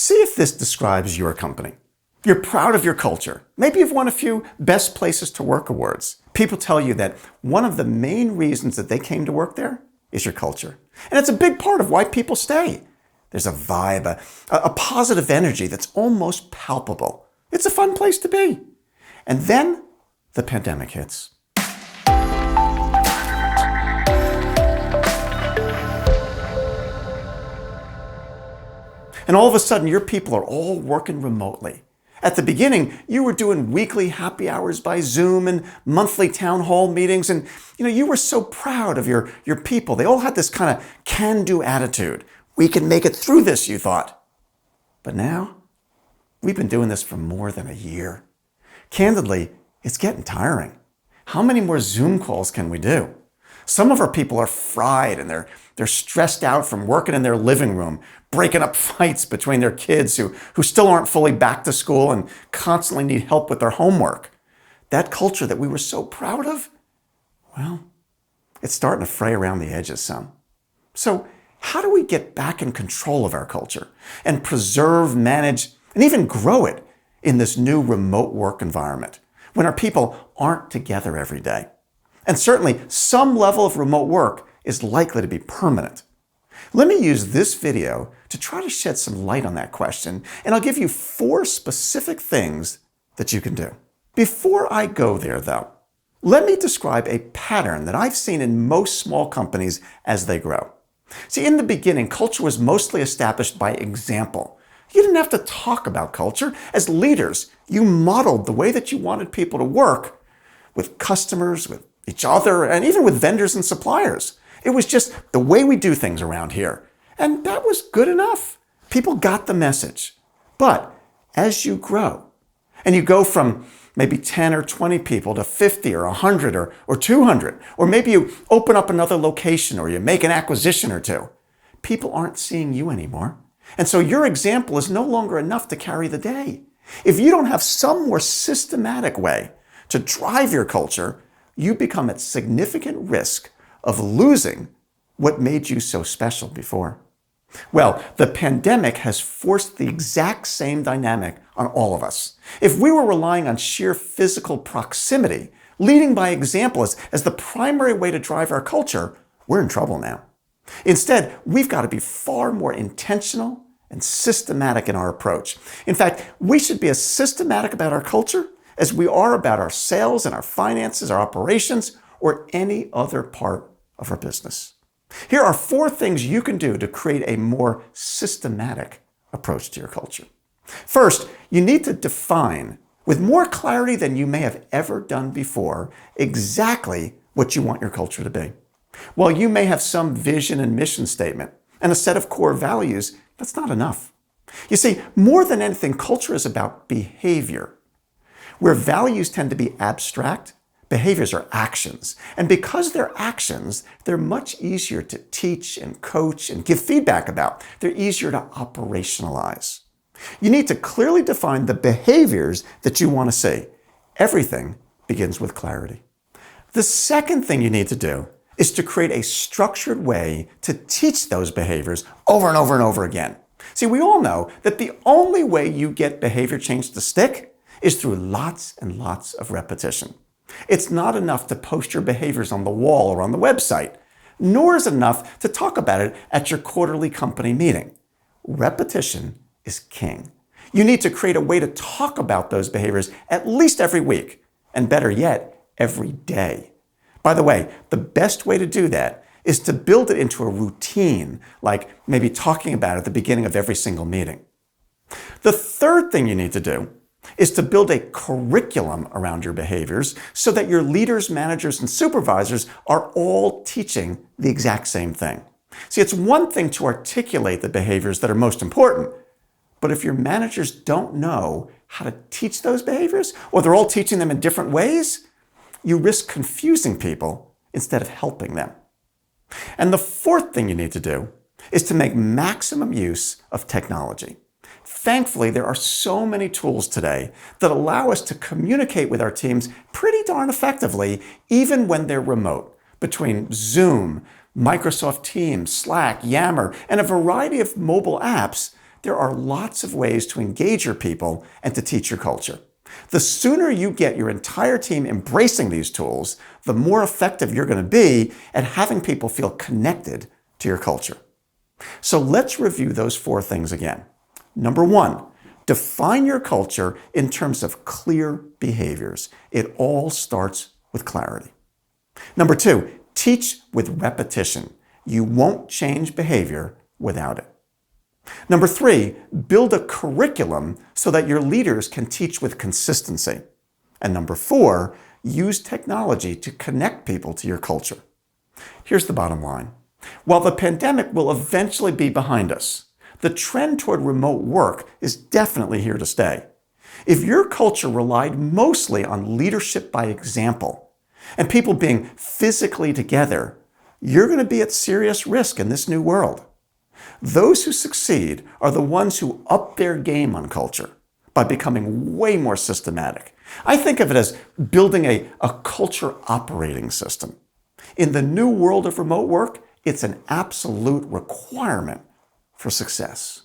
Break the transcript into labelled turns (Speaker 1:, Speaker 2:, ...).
Speaker 1: See if this describes your company. You're proud of your culture. Maybe you've won a few Best Places to Work awards. People tell you that one of the main reasons that they came to work there is your culture. And it's a big part of why people stay. There's a vibe, a positive energy that's almost palpable. It's a fun place to be. And then the pandemic hits. And all of a sudden, your people are all working remotely. At the beginning, you were doing weekly happy hours by Zoom and monthly town hall meetings. And you were so proud of your people. They all had this kind of can-do attitude. We can make it through this, you thought. But now, we've been doing this for more than a year. Candidly, it's getting tiring. How many more Zoom calls can we do? Some of our people are fried and they're stressed out from working in their living room, breaking up fights between their kids who still aren't fully back to school and constantly need help with their homework. That culture that we were so proud of, well, it's starting to fray around the edges some. So how do we get back in control of our culture and preserve, manage, and even grow it in this new remote work environment when our people aren't together every day? And certainly some level of remote work is likely to be permanent. Let me use this video to try to shed some light on that question, and I'll give you 4 specific things that you can do. Before I go there, though, let me describe a pattern that I've seen in most small companies as they grow. See, in the beginning, culture was mostly established by example. You didn't have to talk about culture. As leaders, you modeled the way that you wanted people to work with customers, with each other, and even with vendors and suppliers. It was just the way we do things around here. And that was good enough. People got the message. But as you grow, and you go from maybe 10 or 20 people to 50 or 100 or 200, or maybe you open up another location or you make an acquisition or two, people aren't seeing you anymore. And so your example is no longer enough to carry the day. If you don't have some more systematic way to drive your culture, you become at significant risk of losing what made you so special before. Well, the pandemic has forced the exact same dynamic on all of us. If we were relying on sheer physical proximity, leading by example as the primary way to drive our culture, we're in trouble now. Instead, we've got to be far more intentional and systematic in our approach. In fact, we should be as systematic about our culture as we are about our sales and our finances, our operations, or any other part of our business. Here are 4 things you can do to create a more systematic approach to your culture. First, you need to define, with more clarity than you may have ever done before, exactly what you want your culture to be. While you may have some vision and mission statement and a set of core values, that's not enough. You see, more than anything, culture is about behavior. Where values tend to be abstract, behaviors are actions. And because they're actions, they're much easier to teach and coach and give feedback about. They're easier to operationalize. You need to clearly define the behaviors that you want to see. Everything begins with clarity. The second thing you need to do is to create a structured way to teach those behaviors over and over and over again. See, we all know that the only way you get behavior change to stick is through lots and lots of repetition. It's not enough to post your behaviors on the wall or on the website, nor is it enough to talk about it at your quarterly company meeting. Repetition is king. You need to create a way to talk about those behaviors at least every week, and better yet, every day. By the way, the best way to do that is to build it into a routine, like maybe talking about it at the beginning of every single meeting. The third thing you need to do is to build a curriculum around your behaviors so that your leaders, managers, and supervisors are all teaching the exact same thing. See, it's one thing to articulate the behaviors that are most important, but if your managers don't know how to teach those behaviors, or they're all teaching them in different ways, you risk confusing people instead of helping them. And the fourth thing you need to do is to make maximum use of technology. Thankfully, there are so many tools today that allow us to communicate with our teams pretty darn effectively, even when they're remote. Between Zoom, Microsoft Teams, Slack, Yammer, and a variety of mobile apps, there are lots of ways to engage your people and to teach your culture. The sooner you get your entire team embracing these tools, the more effective you're going to be at having people feel connected to your culture. So let's review those 4 things again. Number 1, define your culture in terms of clear behaviors. It all starts with clarity. Number 2, teach with repetition. You won't change behavior without it. Number 3, build a curriculum so that your leaders can teach with consistency. And number 4, use technology to connect people to your culture. Here's the bottom line. While the pandemic will eventually be behind us, the trend toward remote work is definitely here to stay. If your culture relied mostly on leadership by example and people being physically together, you're going to be at serious risk in this new world. Those who succeed are the ones who up their game on culture by becoming way more systematic. I think of it as building a culture operating system. In the new world of remote work, it's an absolute requirement for success.